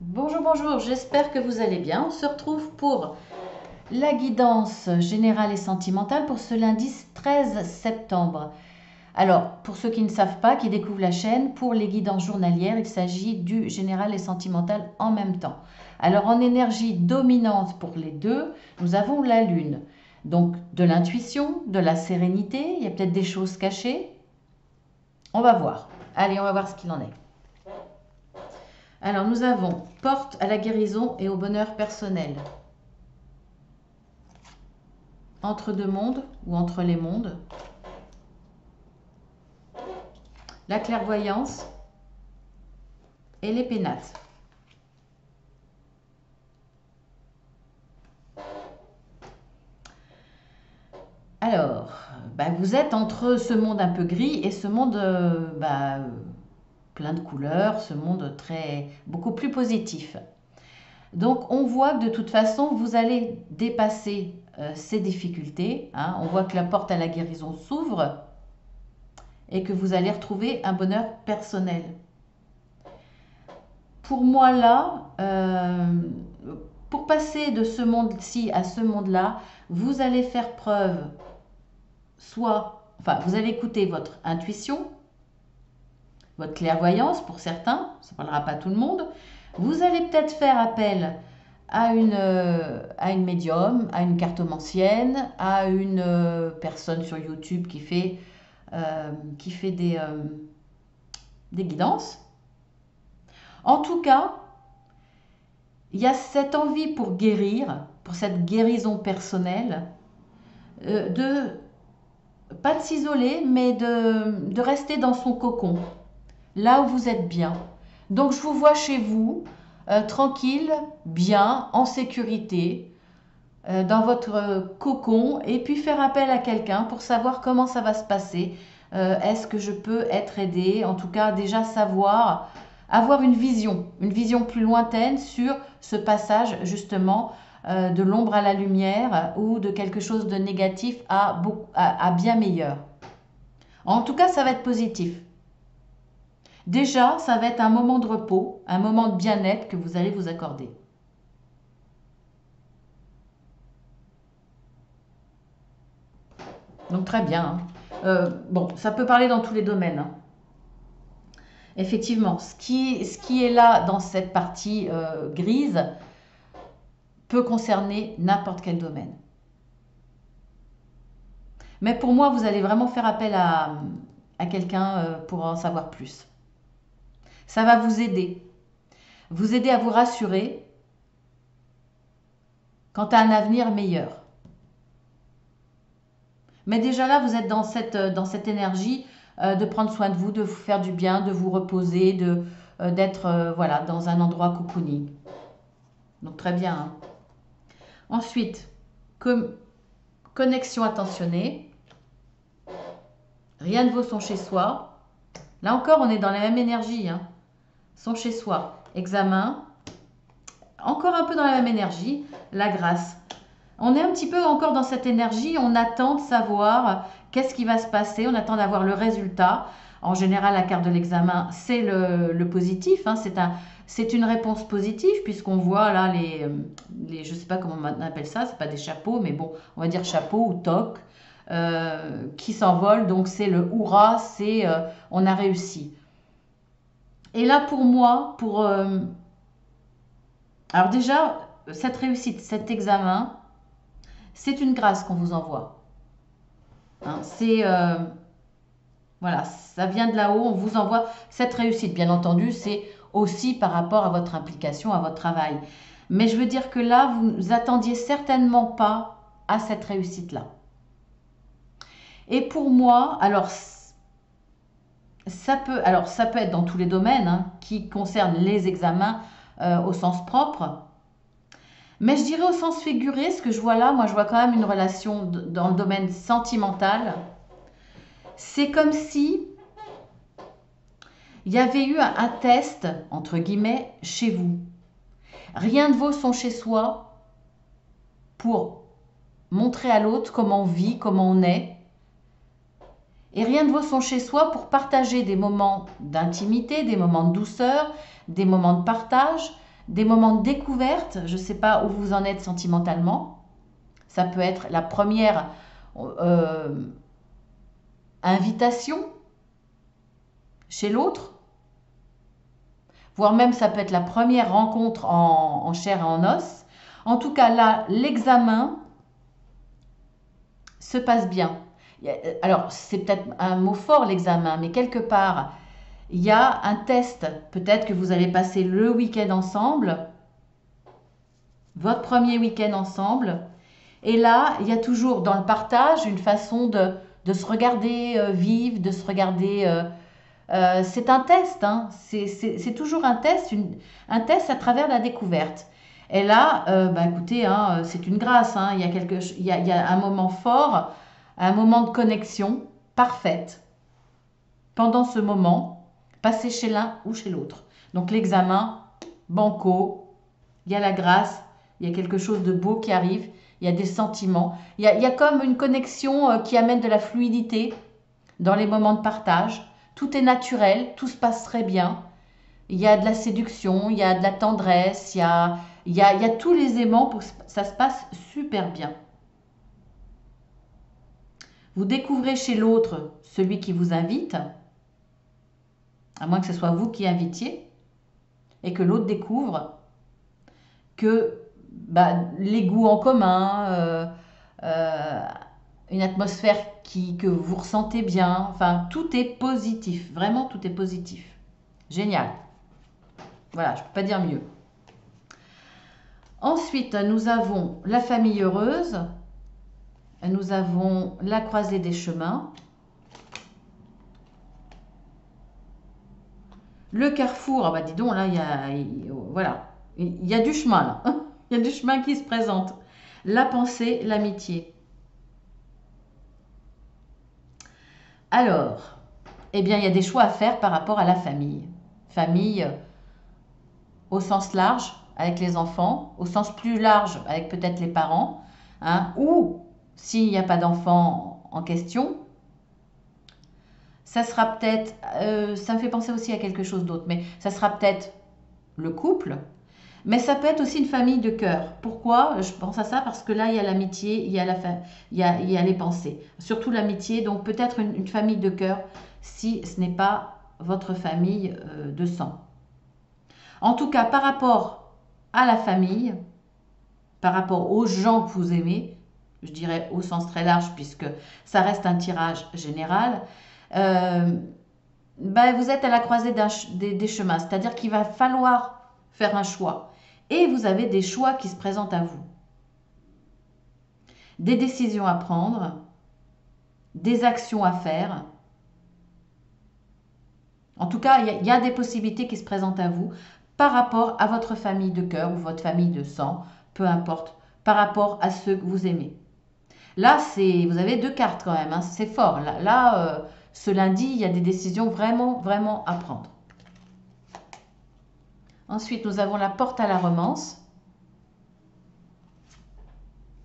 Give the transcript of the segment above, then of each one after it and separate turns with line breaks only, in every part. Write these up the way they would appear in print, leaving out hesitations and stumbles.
Bonjour, bonjour, j'espère que vous allez bien. On se retrouve pour la guidance générale et sentimentale pour ce lundi 13 septembre. Alors, pour ceux qui ne savent pas, qui découvrent la chaîne, pour les guidances journalières, il s'agit du général et sentimental en même temps. Alors, en énergie dominante pour les deux, nous avons la lune. Donc, de l'intuition, de la sérénité, il y a peut-être des choses cachées. On va voir. Allez, on va voir ce qu'il en est. Alors, nous avons porte à la guérison et au bonheur personnel. Entre deux mondes ou entre les mondes. La clairvoyance et les pénates. Alors, vous êtes entre ce monde un peu gris et ce monde plein de couleurs, ce monde beaucoup plus positif. Donc on voit que de toute façon, vous allez dépasser ces difficultés. Hein. On voit que la porte à la guérison s'ouvre et que vous allez retrouver un bonheur personnel. Pour moi là, pour passer de ce monde-ci à ce monde-là, vous allez faire preuve, vous allez écouter votre intuition, votre clairvoyance pour certains, ça ne parlera pas à tout le monde. Vous allez peut-être faire appel à une médium, à une cartomancienne, à une personne sur YouTube qui fait des guidances. En tout cas, il y a cette envie pour guérir, pour cette guérison personnelle, pas de s'isoler, mais de rester dans son cocon, là où vous êtes bien. Donc je vous vois chez vous, tranquille, bien, en sécurité, dans votre cocon, et puis faire appel à quelqu'un pour savoir comment ça va se passer. Est-ce que je peux être aidée? En tout cas, déjà savoir, avoir une vision plus lointaine sur ce passage justement de l'ombre à la lumière ou de quelque chose de négatif à bien meilleur. En tout cas, ça va être positif. Déjà, ça va être un moment de repos, un moment de bien-être que vous allez vous accorder. Donc très bien. Bon, ça peut parler dans tous les domaines. Hein. Effectivement, ce qui est là dans cette partie grise peut concerner n'importe quel domaine. Mais pour moi, vous allez vraiment faire appel à quelqu'un pour en savoir plus. Ça va vous aider à vous rassurer quant à un avenir meilleur. Mais déjà là, vous êtes dans cette énergie de prendre soin de vous, de vous faire du bien, de vous reposer, d'être voilà, dans un endroit cocooning. Donc très bien. Hein. Ensuite, connexion attentionnée. Rien ne vaut son chez soi. Là encore, on est dans la même énergie. Hein. Son chez soi. Examen. Encore un peu dans la même énergie. La grâce. On est un petit peu encore dans cette énergie, on attend de savoir qu'est-ce qui va se passer, on attend d'avoir le résultat. En général, la carte de l'examen, c'est le positif, hein, c'est une réponse positive puisqu'on voit là je ne sais pas comment on appelle ça, c'est pas des chapeaux, mais bon, on va dire chapeau ou toque qui s'envolent. Donc c'est le hurrah, c'est on a réussi. Et là pour moi, alors déjà, cette réussite, cet examen, c'est une grâce qu'on vous envoie. Hein, voilà, ça vient de là-haut, on vous envoie cette réussite. Bien entendu, c'est aussi par rapport à votre implication, à votre travail. Mais je veux dire que là, vous ne attendiez certainement pas à cette réussite-là. Et pour moi, alors ça peut être dans tous les domaines hein, qui concernent les examens au sens propre. Mais je dirais au sens figuré, ce que je vois là, moi je vois quand même une relation dans le domaine sentimental. C'est comme si il y avait eu un test, entre guillemets, chez vous. Rien ne vaut son chez soi pour montrer à l'autre comment on vit, comment on est. Et rien ne vaut son chez soi pour partager des moments d'intimité, des moments de douceur, des moments de partage, des moments de découverte. Je ne sais pas où vous en êtes sentimentalement. Ça peut être la première invitation chez l'autre, voire même ça peut être la première rencontre en chair et en os. En tout cas, là, l'examen se passe bien. Alors, c'est peut-être un mot fort, l'examen, mais quelque part, il y a un test. Peut-être que vous allez passer le week-end ensemble, votre premier week-end ensemble. Et là, il y a toujours dans le partage une façon de se regarder vivre, de se regarder... c'est un test, hein. C'est toujours un test, un test à travers la découverte. Et là, bah, écoutez, hein, c'est une grâce, hein. Il y a un moment fort, un moment de connexion parfaite. Pendant ce moment, passez chez l'un ou chez l'autre. Donc l'examen, banco, il y a la grâce, il y a quelque chose de beau qui arrive, il y a des sentiments. Il y a comme une connexion qui amène de la fluidité dans les moments de partage. Tout est naturel, tout se passe très bien. Il y a de la séduction, il y a de la tendresse, il y a tous les aimants pour que ça se passe super bien. Vous découvrez chez l'autre celui qui vous invite, à moins que ce soit vous qui invitiez, et que l'autre découvre que bah, les goûts en commun, une atmosphère que vous ressentez bien, enfin tout est positif, vraiment tout est positif. Génial. Voilà, je ne peux pas dire mieux. Ensuite, nous avons la famille heureuse, nous avons la croisée des chemins, le carrefour. Ah bah dis donc, là, voilà, il y a du chemin là. Il y a du chemin qui se présente. La pensée, l'amitié. Alors, eh bien, il y a des choix à faire par rapport à la famille. Famille au sens large, avec les enfants, au sens plus large, avec peut-être les parents, hein, ou s'il n'y a pas d'enfants en question, ça sera peut-être, ça me fait penser aussi à quelque chose d'autre, mais ça sera peut-être le couple, mais ça peut être aussi une famille de cœur. Pourquoi je pense à ça? Parce que là, il y a l'amitié, il y a les pensées. Surtout l'amitié, donc peut-être une famille de cœur si ce n'est pas votre famille de sang. En tout cas, par rapport à la famille, par rapport aux gens que vous aimez, je dirais au sens très large puisque ça reste un tirage général, ben vous êtes à la croisée des chemins, c'est-à-dire qu'il va falloir faire un choix. Et vous avez des choix qui se présentent à vous. Des décisions à prendre, des actions à faire. En tout cas, il y a des possibilités qui se présentent à vous par rapport à votre famille de cœur ou votre famille de sang, peu importe, par rapport à ceux que vous aimez. Là, vous avez deux cartes quand même, hein, c'est fort. Là, ce lundi, il y a des décisions vraiment, vraiment à prendre. Ensuite, nous avons la porte à la romance.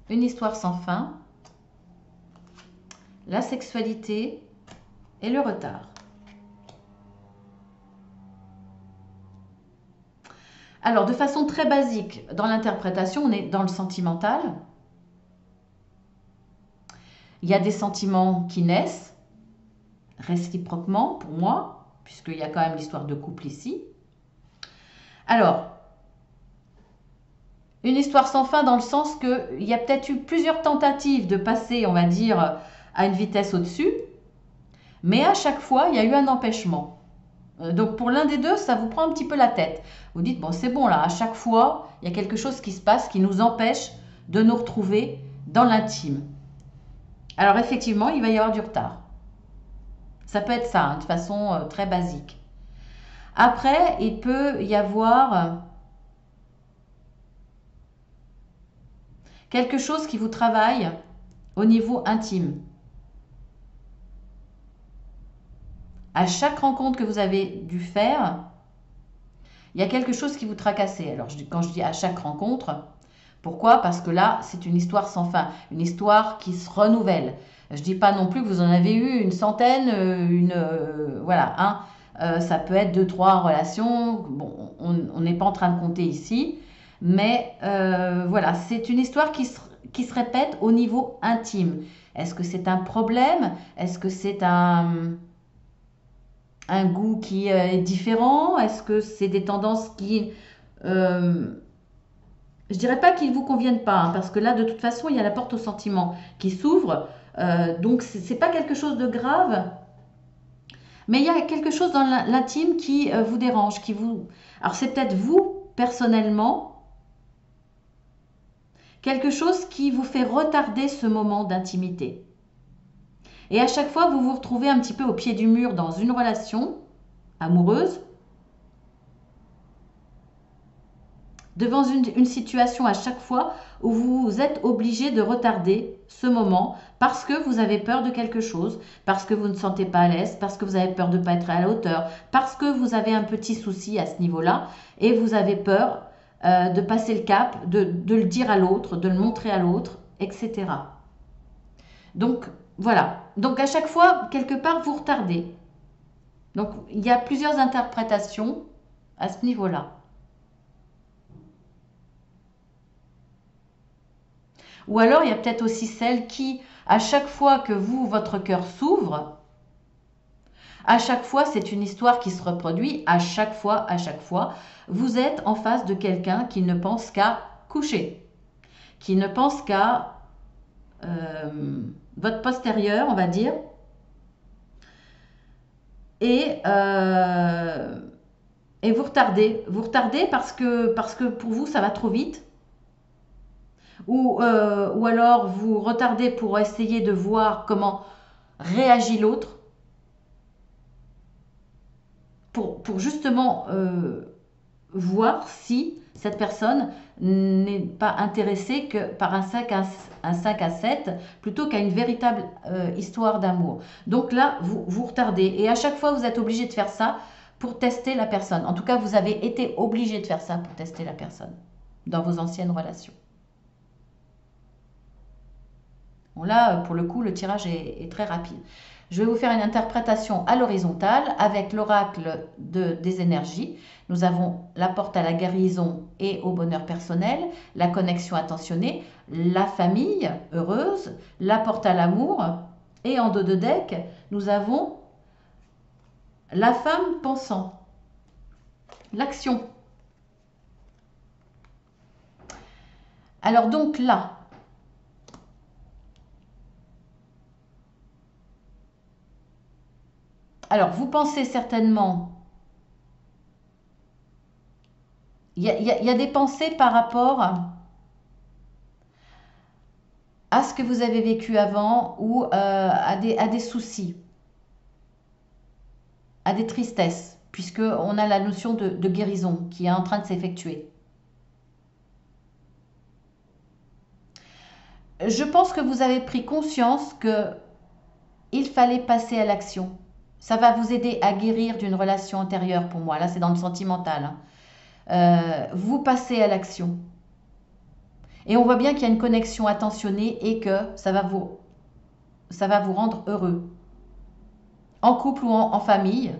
Une histoire sans fin. La sexualité et le retard. Alors, de façon très basique, dans l'interprétation, on est dans le sentimental. Il y a des sentiments qui naissent réciproquement pour moi, puisqu'il y a quand même l'histoire de couple ici. Alors, une histoire sans fin dans le sens qu'il y a peut-être eu plusieurs tentatives de passer, on va dire, à une vitesse au-dessus, mais à chaque fois, il y a eu un empêchement. Donc pour l'un des deux, ça vous prend un petit peu la tête. Vous dites, bon, c'est bon là, à chaque fois, il y a quelque chose qui se passe qui nous empêche de nous retrouver dans l'intime. Alors effectivement, il va y avoir du retard. Ça peut être ça, hein, de façon très basique. Après, il peut y avoir quelque chose qui vous travaille au niveau intime. À chaque rencontre que vous avez dû faire, il y a quelque chose qui vous tracassait. Alors, quand je dis à chaque rencontre, pourquoi? Parce que là, c'est une histoire sans fin, une histoire qui se renouvelle. Je ne dis pas non plus que vous en avez eu une centaine, voilà, hein. Ça peut être deux, trois relations. Bon, on n'est pas en train de compter ici. Mais voilà, c'est une histoire qui se répète au niveau intime. Est-ce que c'est un problème? Est-ce que c'est un goût qui est différent? Est-ce que c'est des tendances qui... euh, je dirais pas qu'ils vous conviennent pas, hein, parce que là, de toute façon, il y a la porte au sentiment qui s'ouvre. Donc, c'est pas quelque chose de grave, mais il y a quelque chose dans l'intime qui vous dérange, qui vous... Alors, c'est peut-être vous, personnellement, quelque chose qui vous fait retarder ce moment d'intimité. Et à chaque fois, vous vous retrouvez un petit peu au pied du mur dans une relation amoureuse, devant une situation à chaque fois où vous êtes obligé de retarder ce moment parce que vous avez peur de quelque chose, parce que vous ne sentez pas à l'aise, parce que vous avez peur de ne pas être à la hauteur, parce que vous avez un petit souci à ce niveau-là et vous avez peur de passer le cap, de le dire à l'autre, de le montrer à l'autre, etc. Donc voilà. Donc à chaque fois, quelque part, vous retardez. Donc il y a plusieurs interprétations à ce niveau-là. Ou alors, il y a peut-être aussi celle qui, à chaque fois que vous, votre cœur s'ouvre, à chaque fois, c'est une histoire qui se reproduit, à chaque fois, vous êtes en face de quelqu'un qui ne pense qu'à coucher, qui ne pense qu'à votre postérieur, on va dire, et, euh, et vous retardez parce que pour vous, ça va trop vite, ou alors vous retardez pour essayer de voir comment réagit l'autre, pour justement voir si cette personne n'est pas intéressée que par un 5 à 7 plutôt qu'à une véritable histoire d'amour. Donc là, vous retardez. Et à chaque fois, vous êtes obligé de faire ça pour tester la personne. En tout cas, vous avez été obligé de faire ça pour tester la personne dans vos anciennes relations. Bon, là, pour le coup, le tirage est très rapide. Je vais vous faire une interprétation à l'horizontale avec l'oracle des énergies. Nous avons la porte à la guérison et au bonheur personnel, la connexion attentionnée, la famille heureuse, la porte à l'amour. Et en dos de deck, nous avons la femme pensant, l'action. Alors donc là, alors vous pensez certainement, il y a des pensées par rapport à ce que vous avez vécu avant ou à des soucis, à des tristesses, puisqu'on a la notion de guérison qui est en train de s'effectuer. Je pense que vous avez pris conscience que il fallait passer à l'action. Ça va vous aider à guérir d'une relation antérieure pour moi. Là, c'est dans le sentimental, hein. Vous passez à l'action. Et on voit bien qu'il y a une connexion attentionnée et que ça va vous rendre heureux. En couple ou en famille.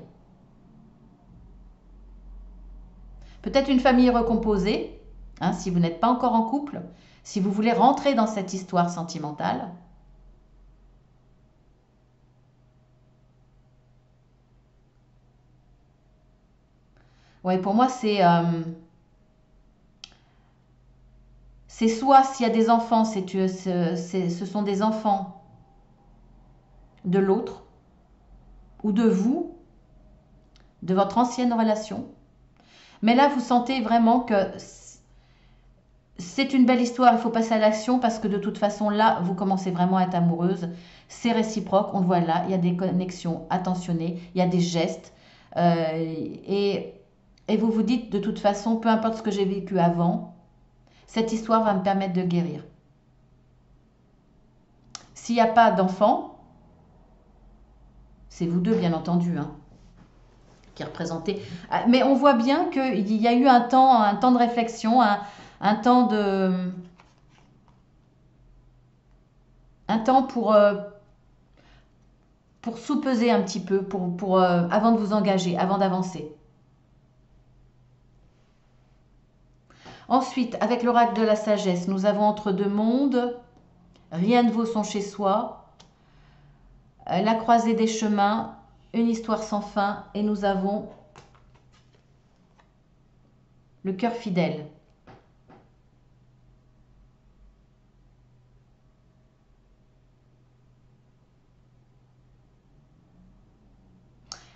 Peut-être une famille recomposée, hein, si vous n'êtes pas encore en couple, si vous voulez rentrer dans cette histoire sentimentale. Ouais, pour moi, c'est soit s'il y a des enfants, ce sont des enfants de l'autre ou de vous, de votre ancienne relation. Mais là, vous sentez vraiment que c'est une belle histoire, il faut passer à l'action parce que de toute façon, là, vous commencez vraiment à être amoureuse. C'est réciproque, on le voit là, il y a des connexions attentionnées, il y a des gestes. Et, et vous vous dites, de toute façon, peu importe ce que j'ai vécu avant, cette histoire va me permettre de guérir. S'il n'y a pas d'enfant, c'est vous deux, bien entendu, hein, qui représentez. Mais on voit bien qu'il y a eu un temps de réflexion, un temps de, un temps pour sous-peser un petit peu, avant de vous engager, avant d'avancer. Ensuite, avec l'oracle de la sagesse, nous avons entre deux mondes, rien ne vaut son chez soi, la croisée des chemins, une histoire sans fin, et nous avons le cœur fidèle.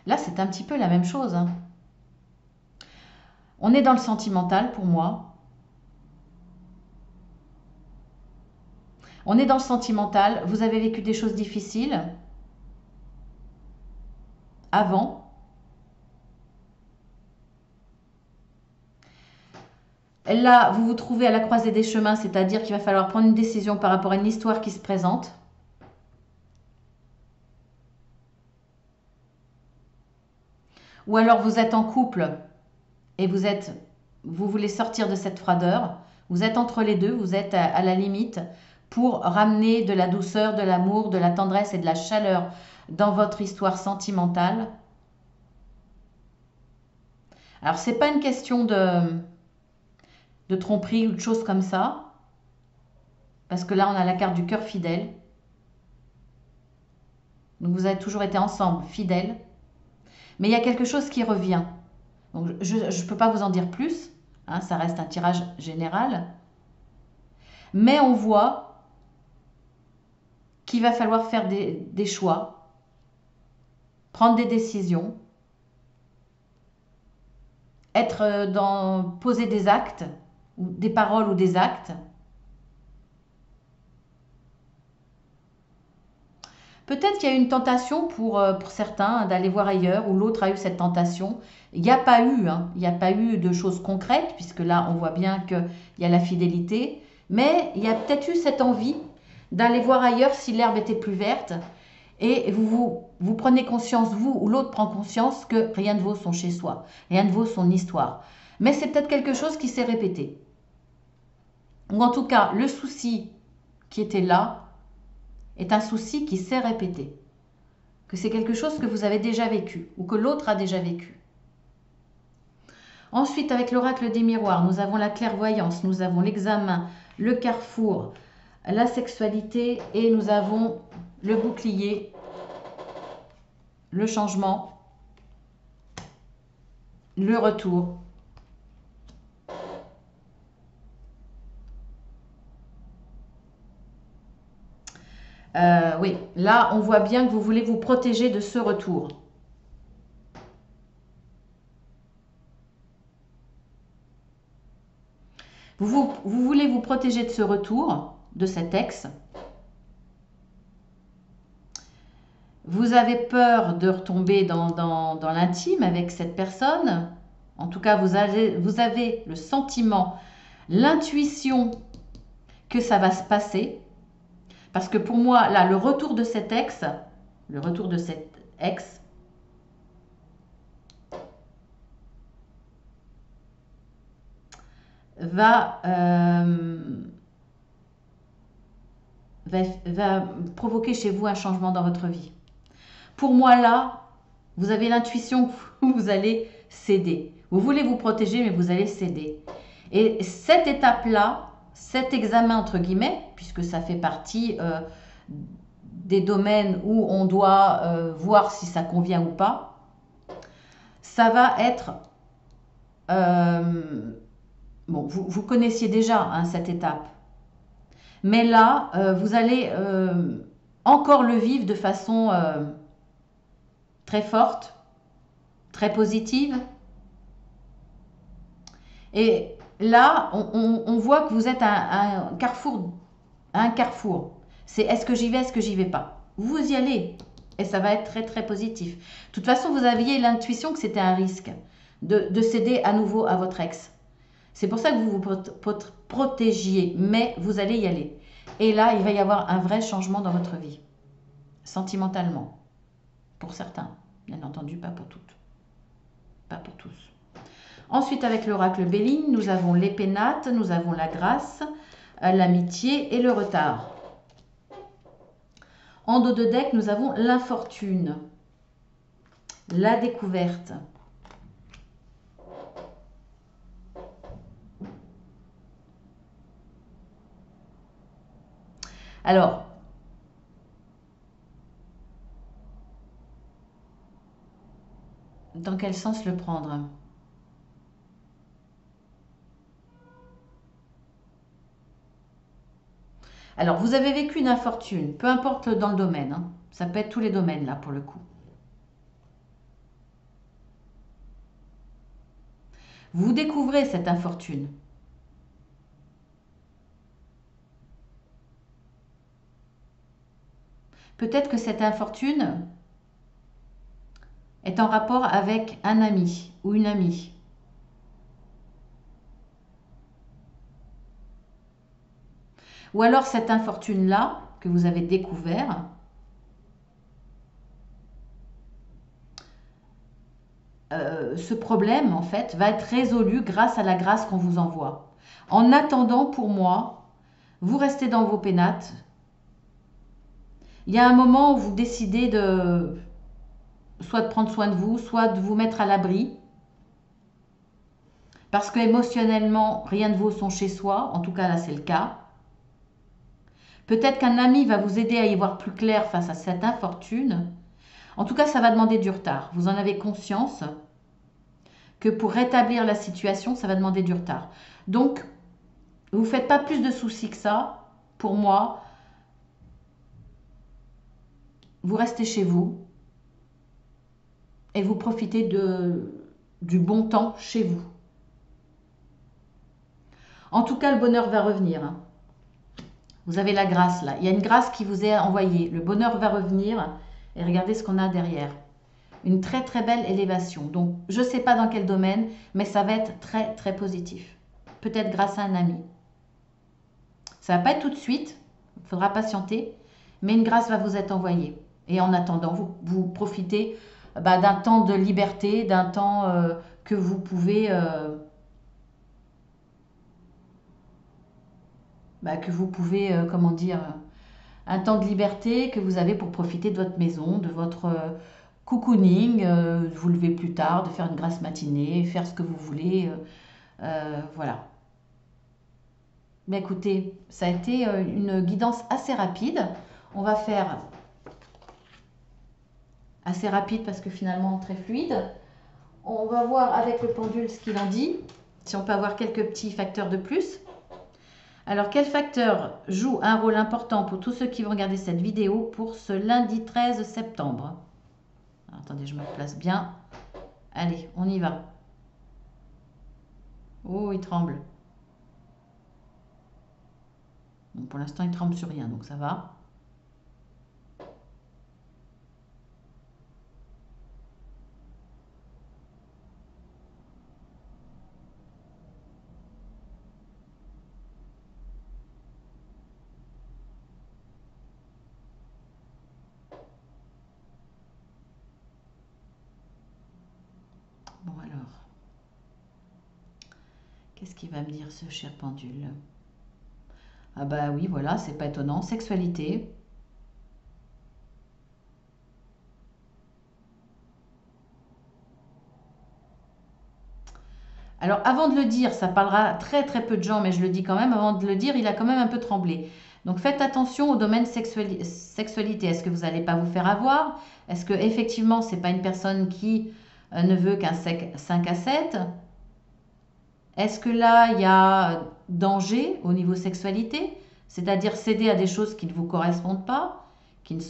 Là, c'est un petit peu la même chose, hein. On est dans le sentimental pour moi. On est dans le sentimental. Vous avez vécu des choses difficiles avant. Là, vous vous trouvez à la croisée des chemins, c'est-à-dire qu'il va falloir prendre une décision par rapport à une histoire qui se présente. Ou alors vous êtes en couple et vous voulez sortir de cette froideur. Vous êtes entre les deux, vous êtes à la limite pour ramener de la douceur, de l'amour, de la tendresse et de la chaleur dans votre histoire sentimentale. Alors, c'est pas une question de tromperie ou de choses comme ça, parce que là, on a la carte du cœur fidèle. Donc, vous avez toujours été ensemble, fidèles. Mais il y a quelque chose qui revient. Donc, je ne peux pas vous en dire plus, hein, ça reste un tirage général. Mais on voit qu'il va falloir faire des choix, prendre des décisions, poser des actes, ou des paroles ou des actes. Peut-être qu'il y a eu une tentation pour certains d'aller voir ailleurs, ou l'autre a eu cette tentation. Il n'y a pas eu, hein, il n'y a pas eu de choses concrètes, puisque là, on voit bien qu'il y a la fidélité. Mais il y a peut-être eu cette envie d'aller voir ailleurs si l'herbe était plus verte. Et vous prenez conscience, vous ou l'autre prend conscience que rien ne vaut son chez-soi, rien ne vaut son histoire. Mais c'est peut-être quelque chose qui s'est répété. Ou en tout cas, le souci qui était là est un souci qui s'est répété. Que c'est quelque chose que vous avez déjà vécu ou que l'autre a déjà vécu. Ensuite, avec l'oracle des miroirs, nous avons la clairvoyance, nous avons l'examen, le carrefour, la sexualité et nous avons le bouclier, le changement, le retour. Oui, là, on voit bien que vous voulez vous protéger de ce retour. Vous voulez vous protéger de ce retour, de cet ex. Vous avez peur de retomber dans l'intime avec cette personne. En tout cas, vous avez le sentiment, l'intuition que ça va se passer. Parce que pour moi, là, le retour de cet ex, va provoquer chez vous un changement dans votre vie. Pour moi, là, vous avez l'intuition que vous allez céder. Vous voulez vous protéger, mais vous allez céder. Et cette étape-là, cet examen, entre guillemets, puisque ça fait partie des domaines où on doit voir si ça convient ou pas, ça va être... bon, vous connaissiez déjà hein, cette étape. Mais là, vous allez encore le vivre de façon très forte, très positive. Et là, on voit que vous êtes à un carrefour. C'est est-ce que j'y vais, est-ce que j'y vais pas. Vous y allez et ça va être très très positif. De toute façon, vous aviez l'intuition que c'était un risque de céder à nouveau à votre ex. C'est pour ça que vous vous protégiez, mais vous allez y aller. Et là, il va y avoir un vrai changement dans votre vie, sentimentalement, pour certains. Bien entendu, pas pour toutes, pas pour tous. Ensuite, avec l'oracle Béline, nous avons les pénates, nous avons la grâce, l'amitié et le retard. En dos de deck, nous avons l'infortune, la découverte. Alors, dans quel sens le prendre? Alors, vous avez vécu une infortune, peu importe dans le domaine, hein. Ça peut être tous les domaines là pour le coup. Vous découvrez cette infortune. Peut-être que cette infortune est en rapport avec un ami ou une amie. Ou alors cette infortune-là que vous avez découvert, ce problème en fait va être résolu grâce à la grâce qu'on vous envoie. En attendant, pour moi, vous restez dans vos pénates. Il y a un moment où vous décidez de soit de prendre soin de vous, soit de vous mettre à l'abri. Parce que émotionnellement, rien ne vaut son chez soi. En tout cas, là, c'est le cas. Peut-être qu'un ami va vous aider à y voir plus clair face à cette infortune. En tout cas, ça va demander du retard. Vous en avez conscience que pour rétablir la situation, ça va demander du retard. Donc, vous ne faites pas plus de soucis que ça. Pour moi, vous restez chez vous et vous profitez du bon temps chez vous. En tout cas, le bonheur va revenir, hein. Vous avez la grâce là. Il y a une grâce qui vous est envoyée. Le bonheur va revenir. Et regardez ce qu'on a derrière. Une très très belle élévation. Donc, je ne sais pas dans quel domaine, mais ça va être très très positif. Peut-être grâce à un ami. Ça ne va pas être tout de suite. Il faudra patienter. Mais une grâce va vous être envoyée. Et en attendant, vous profitez d'un temps de liberté, d'un temps que vous pouvez... comment dire, un temps de liberté que vous avez pour profiter de votre maison, de votre cocooning, de vous lever plus tard, de faire une grasse matinée, faire ce que vous voulez. Voilà. Mais écoutez, ça a été une guidance assez rapide. On va faire assez rapide parce que finalement très fluide. On va voir avec le pendule ce qu'il en dit, si on peut avoir quelques petits facteurs de plus. Alors, quel facteur joue un rôle important pour tous ceux qui vont regarder cette vidéo pour ce lundi 13 septembre? Alors, attendez, je me place bien. Allez, on y va. Oh, il tremble. Bon, pour l'instant, il tremble sur rien, donc ça va. Bon, alors. Qu'est-ce qu'il va me dire, ce cher pendule? Ah bah oui, voilà, c'est pas étonnant. Sexualité. Alors, avant de le dire, ça parlera très très peu de gens, mais je le dis quand même, avant de le dire, il a quand même un peu tremblé. Donc, faites attention au domaine sexualité. Est-ce que vous n'allez pas vous faire avoir? Est-ce que effectivement, c'est pas une personne qui ne veut qu'un 5 à 7? Est-ce que là, il y a danger au niveau sexualité? C'est-à-dire céder à des choses qui ne vous correspondent pas, qui ne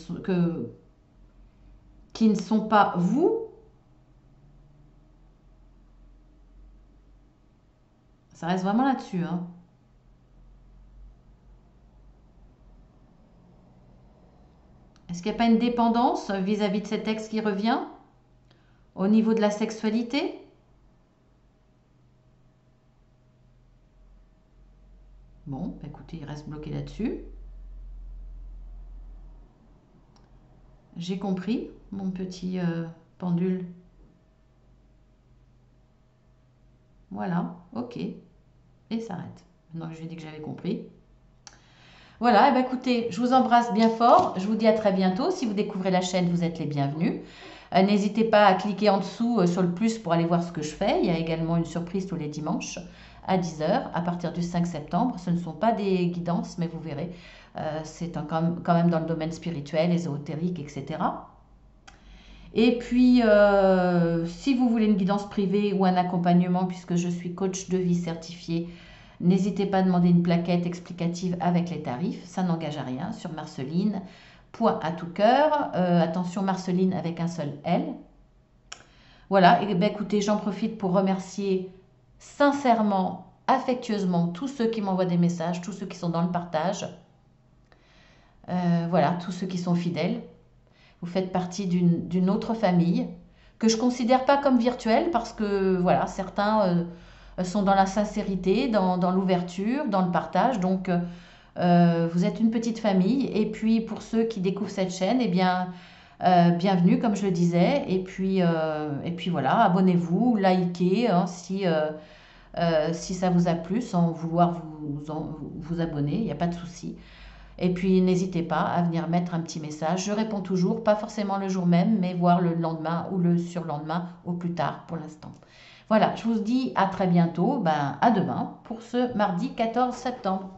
sont pas vous? Ça reste vraiment là-dessus, hein. Est-ce qu'il n'y a pas une dépendance vis-à-vis de cet ex qui revient au niveau de la sexualité? Bon, bah écoutez, il reste bloqué là-dessus. J'ai compris, mon petit pendule. Voilà, ok. Et s'arrête. Maintenant que je lui ai dit que j'avais compris. Voilà, eh ben, écoutez, je vous embrasse bien fort. Je vous dis à très bientôt. Si vous découvrez la chaîne, vous êtes les bienvenus. N'hésitez pas à cliquer en dessous sur le plus pour aller voir ce que je fais. Il y a également une surprise tous les dimanches à 10 heures à partir du 5 septembre. Ce ne sont pas des guidances, mais vous verrez, c'est quand même dans le domaine spirituel, ésotérique, etc. Et puis, si vous voulez une guidance privée ou un accompagnement, puisque je suis coach de vie certifié, n'hésitez pas à demander une plaquette explicative avec les tarifs. Ça n'engage à rien sur Marceline. Point à tout cœur. Attention, Marceline avec un seul L. Voilà, et ben écoutez, j'en profite pour remercier sincèrement, affectueusement tous ceux qui m'envoient des messages, tous ceux qui sont dans le partage. Voilà, tous ceux qui sont fidèles. Vous faites partie d'une autre famille que je ne considère pas comme virtuelle parce que voilà, certains sont dans la sincérité, dans l'ouverture, dans le partage. Donc, vous êtes une petite famille. Et puis, pour ceux qui découvrent cette chaîne, eh bien, bienvenue, comme je le disais. Et puis voilà, abonnez-vous, likez hein, si ça vous a plu, sans vouloir vous abonner, il n'y a pas de souci. Et puis n'hésitez pas à venir mettre un petit message. Je réponds toujours, pas forcément le jour même, mais voir le lendemain ou le surlendemain au plus tard pour l'instant. Voilà, je vous dis à très bientôt, à demain pour ce mardi 14 septembre.